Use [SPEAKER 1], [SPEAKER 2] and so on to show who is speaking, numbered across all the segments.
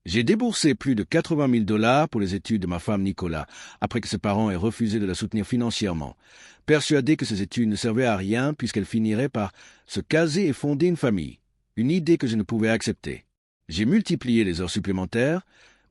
[SPEAKER 1] J'ai déboursé plus de 80 000 dollars pour les études de ma femme Nicolas, après que ses parents aient refusé de la soutenir financièrement, persuadés que ces études ne servaient à rien puisqu'elle finirait par se caser et fonder une famille, une idée que je ne pouvais accepter. J'ai multiplié les heures supplémentaires,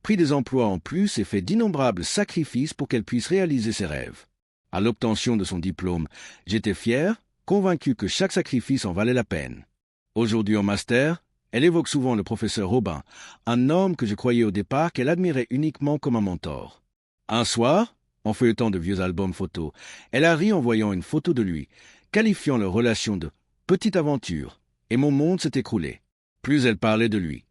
[SPEAKER 1] pris des emplois en plus et fait d'innombrables sacrifices pour qu'elle puisse réaliser ses rêves. À l'obtention de son diplôme, j'étais fier, convaincu que chaque sacrifice en valait la peine. Aujourd'hui en master, elle évoque souvent le professeur Robin, un homme que je croyais au départ qu'elle admirait uniquement comme un mentor. Un soir, en feuilletant de vieux albums photos, elle a ri en voyant une photo de lui, qualifiant leur relation de « petite aventure », et mon monde s'est écroulé. Plus elle parlait de lui,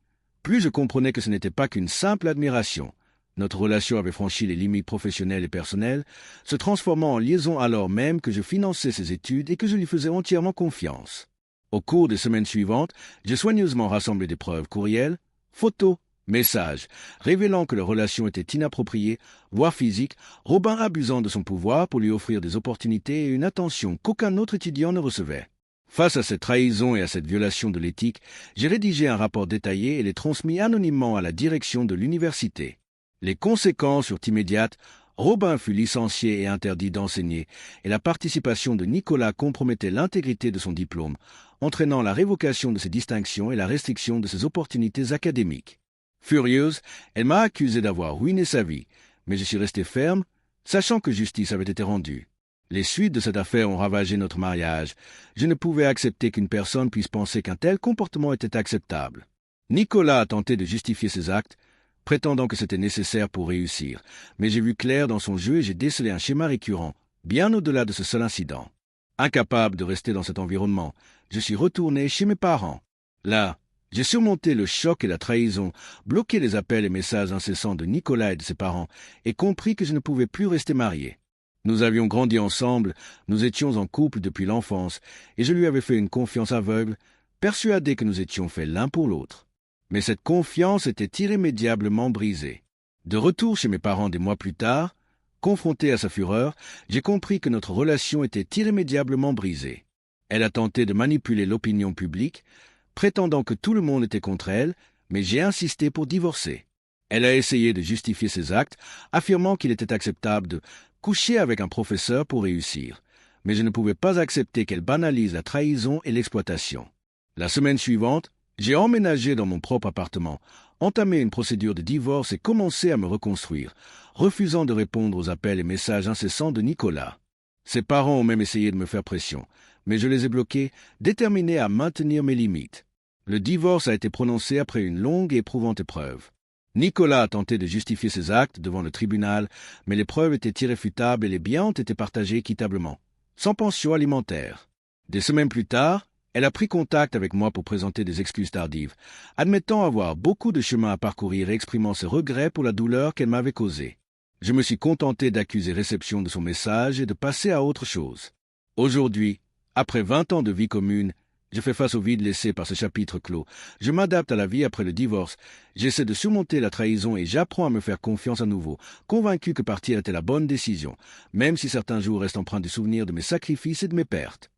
[SPEAKER 1] plus je comprenais que ce n'était pas qu'une simple admiration. Notre relation avait franchi les limites professionnelles et personnelles, se transformant en liaison alors même que je finançais ses études et que je lui faisais entièrement confiance. Au cours des semaines suivantes, j'ai soigneusement rassemblé des preuves courriels, photos, messages, révélant que leur relation était inappropriée, voire physique, Robin abusant de son pouvoir pour lui offrir des opportunités et une attention qu'aucun autre étudiant ne recevait. Face à cette trahison et à cette violation de l'éthique, j'ai rédigé un rapport détaillé et l'ai transmis anonymement à la direction de l'université. Les conséquences furent immédiates. Robin fut licencié et interdit d'enseigner, et la participation de Nicolas compromettait l'intégrité de son diplôme, entraînant la révocation de ses distinctions et la restriction de ses opportunités académiques. Furieuse, elle m'a accusé d'avoir ruiné sa vie, mais je suis resté ferme, sachant que justice avait été rendue. Les suites de cette affaire ont ravagé notre mariage. Je ne pouvais accepter qu'une personne puisse penser qu'un tel comportement était acceptable. Nicolas a tenté de justifier ses actes, prétendant que c'était nécessaire pour réussir, mais j'ai vu clair dans son jeu et j'ai décelé un schéma récurrent, bien au-delà de ce seul incident. Incapable de rester dans cet environnement, je suis retourné chez mes parents. Là, j'ai surmonté le choc et la trahison, bloqué les appels et messages incessants de Nicolas et de ses parents, et compris que je ne pouvais plus rester marié. Nous avions grandi ensemble, nous étions en couple depuis l'enfance, et je lui avais fait une confiance aveugle, persuadé que nous étions faits l'un pour l'autre. Mais cette confiance était irrémédiablement brisée. De retour chez mes parents des mois plus tard, confronté à sa fureur, j'ai compris que notre relation était irrémédiablement brisée. Elle a tenté de manipuler l'opinion publique, prétendant que tout le monde était contre elle, mais j'ai insisté pour divorcer. Elle a essayé de justifier ses actes, affirmant qu'il était acceptable de coucher avec un professeur pour réussir, mais je ne pouvais pas accepter qu'elle banalise la trahison et l'exploitation. La semaine suivante, j'ai emménagé dans mon propre appartement, entamé une procédure de divorce et commencé à me reconstruire, refusant de répondre aux appels et messages incessants de Nicolas. Ses parents ont même essayé de me faire pression, mais je les ai bloqués, déterminés à maintenir mes limites. Le divorce a été prononcé après une longue et éprouvante épreuve. Nicolas a tenté de justifier ses actes devant le tribunal, mais les preuves étaient irréfutables et les biens ont été partagés équitablement, sans pension alimentaire. Des semaines plus tard, elle a pris contact avec moi pour présenter des excuses tardives, admettant avoir beaucoup de chemin à parcourir et exprimant ses regrets pour la douleur qu'elle m'avait causée. Je me suis contenté d'accuser réception de son message et de passer à autre chose. Aujourd'hui, après 20 ans de vie commune, je fais face au vide laissé par ce chapitre clos. Je m'adapte à la vie après le divorce. J'essaie de surmonter la trahison et j'apprends à me faire confiance à nouveau, convaincu que partir était la bonne décision, même si certains jours restent empreints du souvenir de mes sacrifices et de mes pertes.